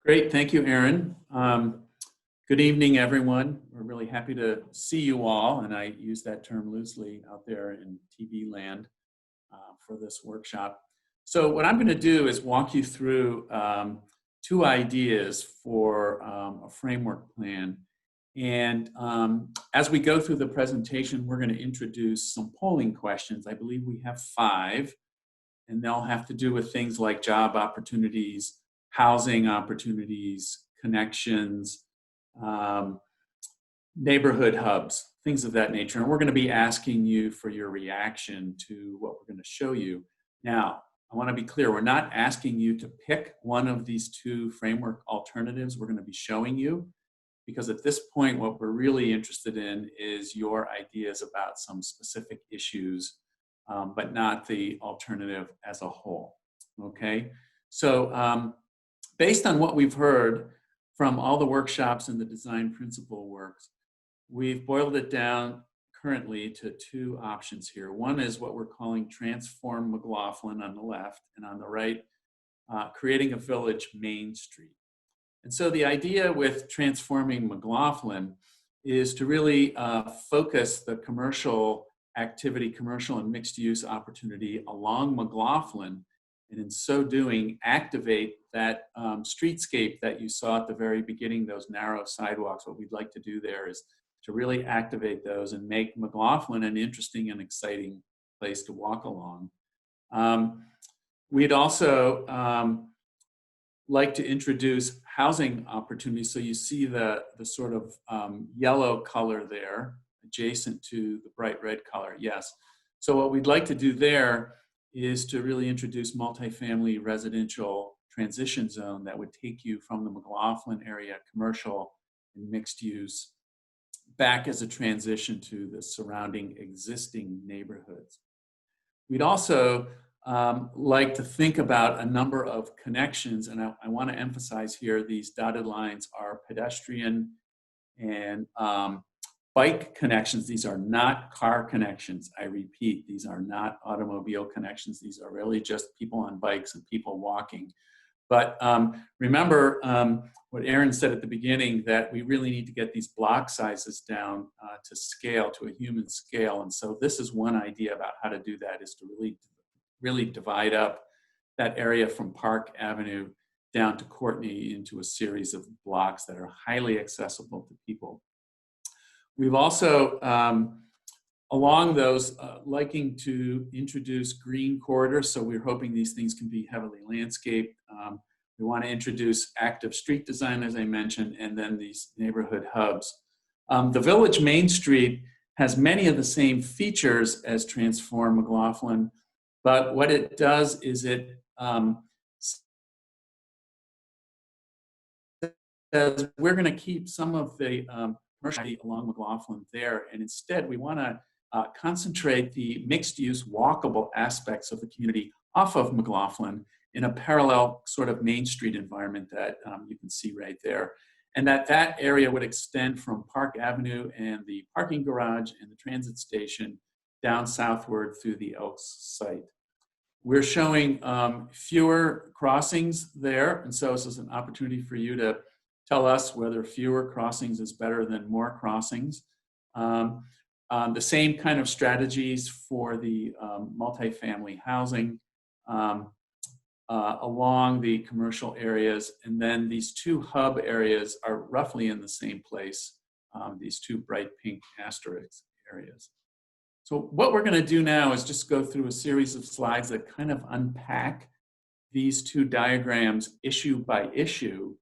Great, thank you, Aaron. Good evening, everyone. We're really happy to see you all, and I use that term loosely out there in TV land for this workshop. So what I'm going to do is walk you through two ideas for a framework plan. And as we go through the presentation, we're going to introduce some polling questions. I believe we have 5, and they'll have to do with things like job opportunities, housing opportunities, connections, neighborhood hubs, things of that nature. And we're going to be asking you for your reaction to what we're going to show you. Now, I want to be clear, we're not asking you to pick one of these 2 framework alternatives we're going to be showing you, because at this point, what we're really interested in is your ideas about some specific issues, but not the alternative as a whole, okay? So based on what we've heard from all the workshops and the design principle works, we've boiled it down currently to 2 options here. One is what we're calling Transform McLaughlin on the left, and on the right, Creating a Village Main Street. And so the idea with transforming McLaughlin is to really focus the commercial activity, commercial and mixed use opportunity along McLaughlin, and in so doing, activate that streetscape that you saw at the very beginning, those narrow sidewalks. What we'd like to do there is to really activate those and make McLaughlin an interesting and exciting place to walk along. We'd also like to introduce housing opportunities. So you see the sort of yellow color there, adjacent to the bright red color, yes. So what we'd like to do there is to really introduce multifamily residential transition zone that would take you from the McLaughlin area, commercial and mixed use, back as a transition to the surrounding existing neighborhoods. We'd also like to think about a number of connections, and I want to emphasize here these dotted lines are pedestrian and bike connections. These are not car connections. I repeat, these are not automobile connections. These are really just people on bikes and people walking. But remember what Aaron said at the beginning, that we really need to get these block sizes down to scale, to a human scale. And so this is one idea about how to do that, is to really divide up that area from Park Avenue down to Courtney into a series of blocks that are highly accessible to people. We've also, along those, liking to introduce green corridors. So we're hoping these things can be heavily landscaped. We want to introduce active street design, as I mentioned, and then these neighborhood hubs. The Village Main Street has many of the same features as Transform McLaughlin, but what it does is it says we're going to keep some of the commerciality along McLaughlin there, and instead we want to concentrate the mixed-use walkable aspects of the community off of McLaughlin in a parallel sort of Main Street environment that you can see right there. And that area would extend from Park Avenue and the parking garage and the transit station down southward through the Elks site. We're showing fewer crossings there, and so this is an opportunity for you to tell us whether fewer crossings is better than more crossings. The same kind of strategies for the multifamily housing along the commercial areas, and then these 2 hub areas are roughly in the same place, these 2 bright pink asterisk areas. So what we're going to do now is just go through a series of slides that kind of unpack these 2 diagrams issue by issue,